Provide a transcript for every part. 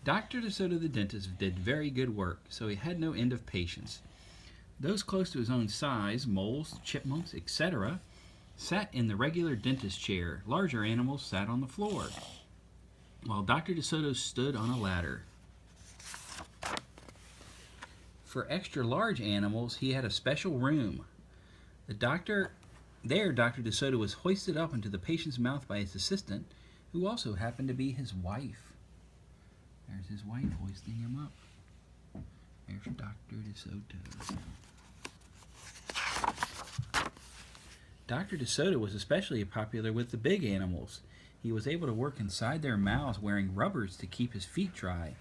Dr. Desoto the dentist did very good work, so he had no end of patients. Those close to his own size, moles, chipmunks, etc., sat in the regular dentist chair. Larger animals sat on the floor, while Dr. Desoto stood on a ladder. For extra large animals, he had a special room. Dr. Desoto was hoisted up into the patient's mouth by his assistant, who also happened to be his wife. There's his wife hoisting him up. There's Dr. Desoto. Dr. Desoto was especially popular with the big animals. He was able to work inside their mouths wearing rubbers to keep his feet dry,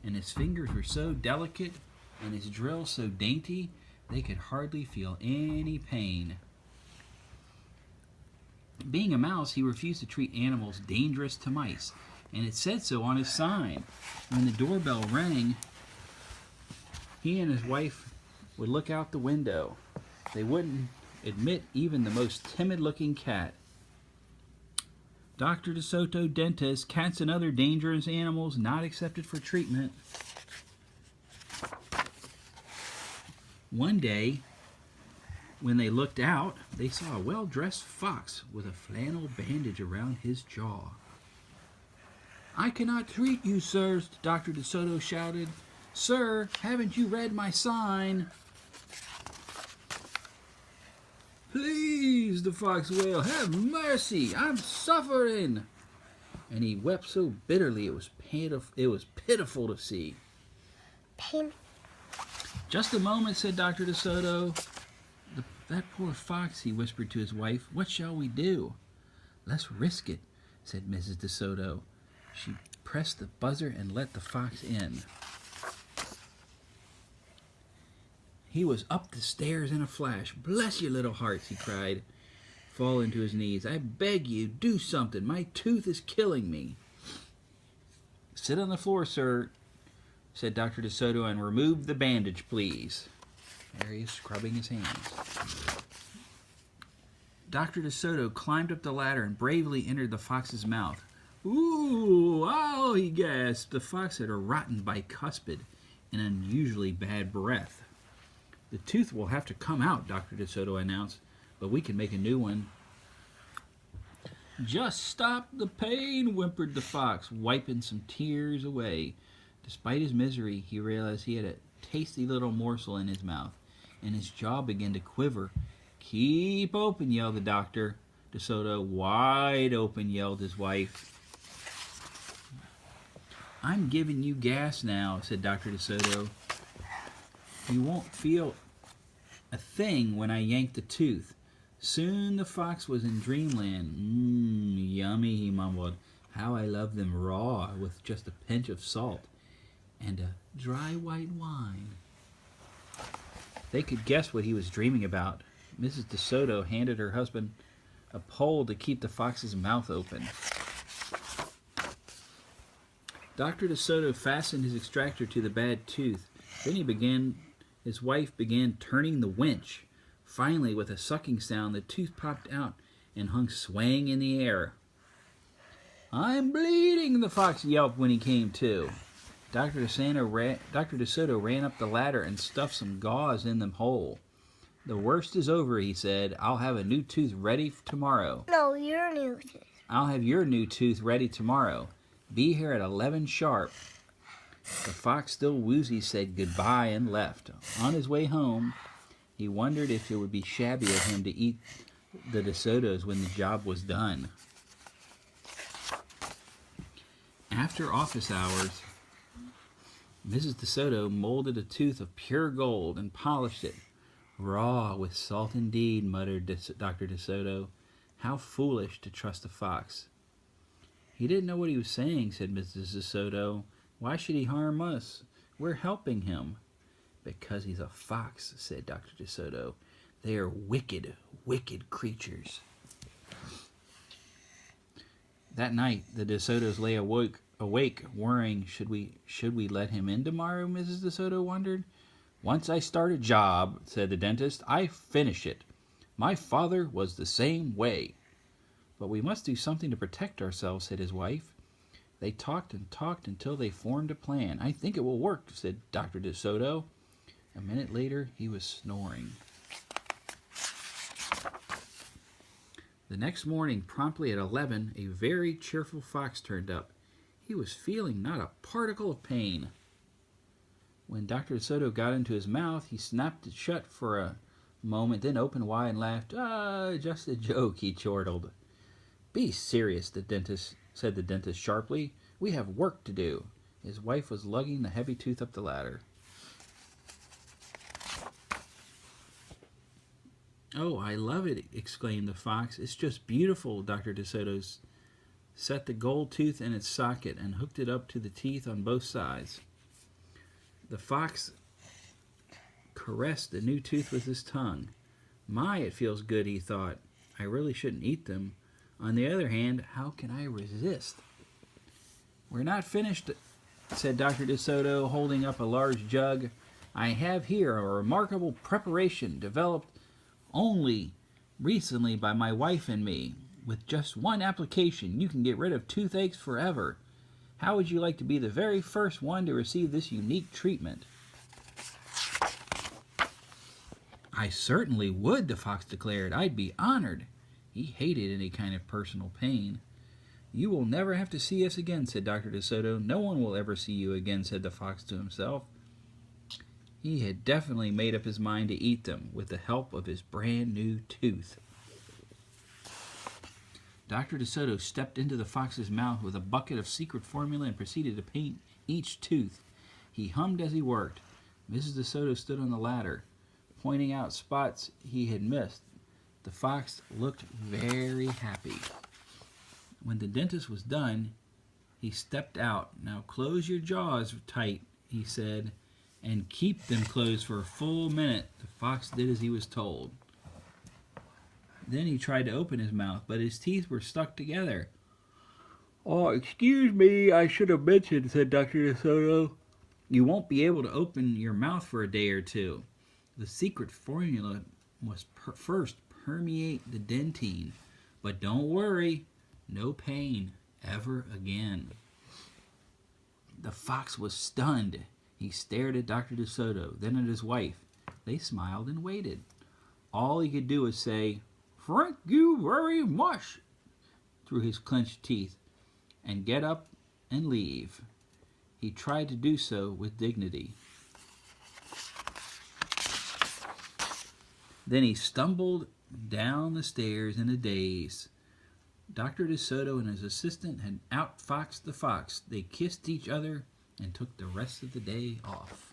and his fingers were so delicate and his drills so dainty they could hardly feel any pain. Being a mouse, he refused to treat animals dangerous to mice, and it said so on his sign. When the doorbell rang, he and his wife would look out the window. They wouldn't admit even the most timid-looking cat. Dr. Desoto, dentist, cats and other dangerous animals not accepted for treatment. One day, when they looked out, they saw a well-dressed fox with a flannel bandage around his jaw. "I cannot treat you, sir," Dr. Desoto shouted. "Sir, haven't you read my sign?" "Please," the fox wailed, "have mercy, I'm suffering." And he wept so bitterly it was pitiful to see. Pain. "Just a moment," said Dr. Desoto. "That poor fox," he whispered to his wife. "What shall we do?" "Let's risk it," said Mrs. Desoto. She pressed the buzzer and let the fox in. He was up the stairs in a flash. "Bless your little hearts," he cried, falling to his knees. "I beg you, do something. My tooth is killing me." "Sit on the floor, sir," said Dr. Desoto, "and remove the bandage, please." There he is, scrubbing his hands. Dr. Desoto climbed up the ladder and bravely entered the fox's mouth. "Ooh, ow," he gasped. The fox had a rotten bicuspid and unusually bad breath. "The tooth will have to come out," Dr. Desoto announced, "but we can make a new one." "Just stop the pain," whimpered the fox, wiping some tears away. Despite his misery, he realized he had a tasty little morsel in his mouth, and his jaw began to quiver. "Keep open," yelled the Dr. Desoto. "Wide open," yelled his wife. "I'm giving you gas now," said Dr. Desoto. "You won't feel a thing when I yank the tooth." Soon the fox was in dreamland. Yummy," he mumbled. "How I love them raw, with just a pinch of salt and a dry white wine." They could guess what he was dreaming about. Mrs. Desoto handed her husband a pole to keep the fox's mouth open. Dr. Desoto fastened his extractor to the bad tooth. Then his wife began turning the winch. Finally, with a sucking sound, the tooth popped out and hung swaying in the air. "I'm bleeding," the fox yelped when he came to. Dr. Desoto ran up the ladder and stuffed some gauze in the hole. "The worst is over," he said. "I'll have a new tooth ready tomorrow." No, your new tooth. "I'll have your new tooth ready tomorrow. Be here at 11 sharp. The fox, still woozy, said goodbye and left. On his way home, he wondered if it would be shabby of him to eat the Desotos when the job was done. After office hours, Mrs. Desoto molded a tooth of pure gold and polished it. "Raw with salt indeed," muttered Dr. Desoto. "How foolish to trust a fox." "He didn't know what he was saying," said Mrs. Desoto. "Why should he harm us? We're helping him." "Because he's a fox," said Dr. Desoto. "They are wicked, wicked creatures." That night, the Desotos lay awake, worrying. Should we let him in tomorrow? Mrs. Desoto wondered. "Once I start a job," said the dentist, "I finish it. My father was the same way." "But we must do something to protect ourselves," said his wife. They talked and talked until they formed a plan. I think it will work, said Dr. Desoto. A minute later, he was snoring. The next morning, promptly at 11, a very cheerful fox turned up. He was feeling not a particle of pain. When Dr. Desoto got into his mouth, he snapped it shut for a moment, then opened wide and laughed. "Ah, just a joke," he chortled. "Be serious," said the dentist sharply. "We have work to do." His wife was lugging the heavy tooth up the ladder. "Oh, I love it," exclaimed the fox. "It's just beautiful." Dr. Desoto set the gold tooth in its socket and hooked it up to the teeth on both sides. The fox caressed the new tooth with his tongue. "My, it feels good," he thought. "I really shouldn't eat them. On the other hand, how can I resist?" "We're not finished," said Dr. Desoto, holding up a large jug. "I have here a remarkable preparation developed only recently by my wife and me. With just one application, you can get rid of toothaches forever. How would you like to be the very first one to receive this unique treatment?" "I certainly would," the fox declared. "I'd be honored." He hated any kind of personal pain. "You will never have to see us again," said Dr. Desoto. "No one will ever see you again," said the fox to himself. He had definitely made up his mind to eat them with the help of his brand new tooth. Dr. Desoto stepped into the fox's mouth with a bucket of secret formula and proceeded to paint each tooth. He hummed as he worked. Mrs. Desoto stood on the ladder, pointing out spots he had missed. The fox looked very happy. When the dentist was done, he stepped out. "Now close your jaws tight," he said, "and keep them closed for a full minute." The fox did as he was told. Then he tried to open his mouth, but his teeth were stuck together. "Oh, excuse me, I should have mentioned," said Dr. Desoto. "You won't be able to open your mouth for a day or two. The secret formula must first permeate the dentine. But don't worry, no pain ever again." The fox was stunned. He stared at Dr. Desoto, then at his wife. They smiled and waited. All he could do was say, "Thank you very much," through his clenched teeth, and get up and leave. He tried to do so with dignity. Then he stumbled down the stairs in a daze. Dr. Desoto and his assistant had outfoxed the fox. They kissed each other and took the rest of the day off.